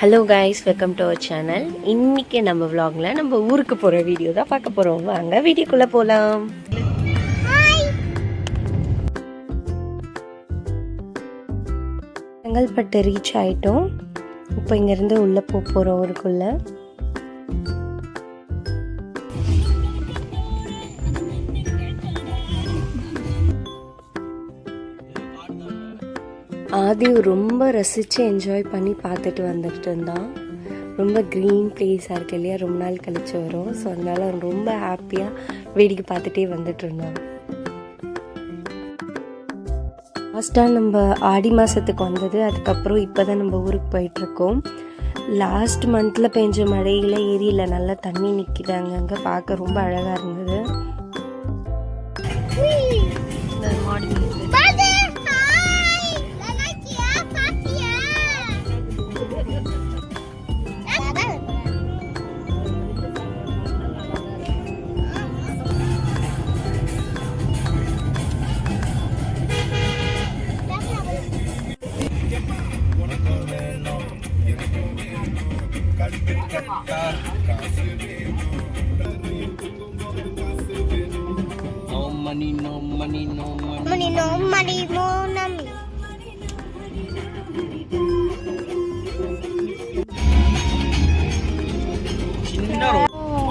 Hello guys, welcome to our channel. இன்றைக்கி நம்ம விலாகில் நம்ம ஊருக்கு போகிற வீடியோ தான் பார்க்க போகிறோம். வாங்க வீடியோக்குள்ளே போகலாம். செங்கல்பட்டு ரீச் ஆகிட்டோம். இப்போ இங்கேருந்து உள்ளே போகிறோம் ஊருக்குள்ளே. ஆதி ரொம்ப ரசித்து என்ஜாய் பண்ணி பார்த்துட்டு வந்துட்டு இருந்தான். ரொம்ப க்ரீன் பிளேஸாக இருக்கு இல்லையா, ரொம்ப நாள் கழிச்சு வரும். ஸோ அதனால ரொம்ப ஹாப்பியாக வேடிக்கை பார்த்துட்டே வந்துட்டு இருந்தான். லாஸ்ட்டாக நம்ம ஆடி மாதத்துக்கு வந்தது. அதுக்கப்புறம் இப்போ தான் நம்ம ஊருக்கு போயிட்டுருக்கோம். லாஸ்ட் மந்தில் பெஞ்ச மழையில் ஏரியில் நல்லா தண்ணி நிற்கிதாங்க. அங்கே பார்க்க ரொம்ப அழகாக இருந்தது.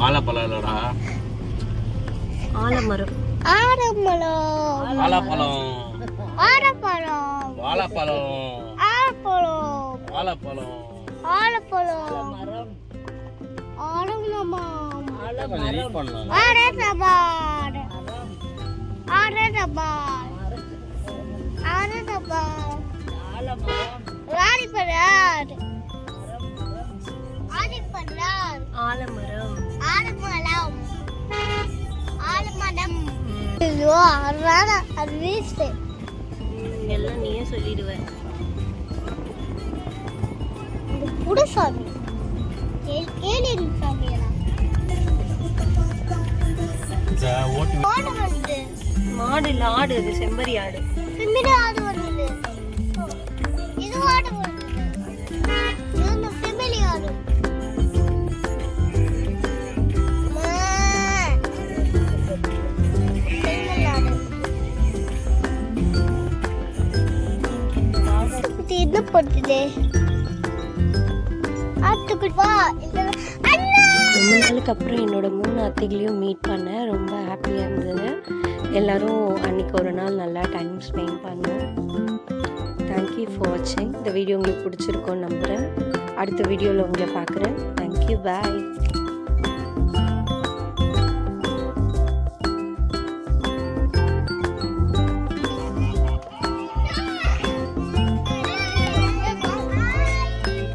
ஆலப்பழம்டா, ஆலமரம், ஆலப்பழம், ஆலப்பழம், ஆலப்பழம், வாழைப்பழம், ஆலப்பழம், வாழைப்பழம், ஆலப்பழம், ஆலமரம், பண்ணலாம். ஆரதபார், ஆரதபார், ஆரதபார், ஆலிப்பழம், ஆலிப்பழம், ஆலமரம், ஆலமரம், ஆலமரம். ஐயோ, அறான அது வேஸ்ட். எல்லாம் நீயே சொல்லிடுவேன். இந்த புடசாமி ஏலியன் சாமியா? மாடு வந்து மாடு இல்லை, ஆடு. இது செம்பரி ஆடு. செம்மறி ஆடு வந்தது. இது ஆடு வந்தது. இது செம்மறி ஆடு. செம்மறி ஆடு. இது என்ன பண்ணுது? ஆட்டுக்குள் வா. ரொம்ப நாளுக்கு அப்புறம் என்னோட 3 அத்தைகளையும் மீட் பண்ணேன். ரொம்ப ஹாப்பியாக இருந்தது. எல்லோரும் அன்றைக்கி ஒரு நாள் நல்லா டைம் ஸ்பெண்ட் பண்ணோம். தேங்க்யூ ஃபார் வாட்சிங். இந்த வீடியோ உங்களுக்கு பிடிச்சிருக்கோன்னு நம்புகிறேன். அடுத்த வீடியோவில் உங்களை பார்க்குறேன். தேங்க்யூ, பாய்.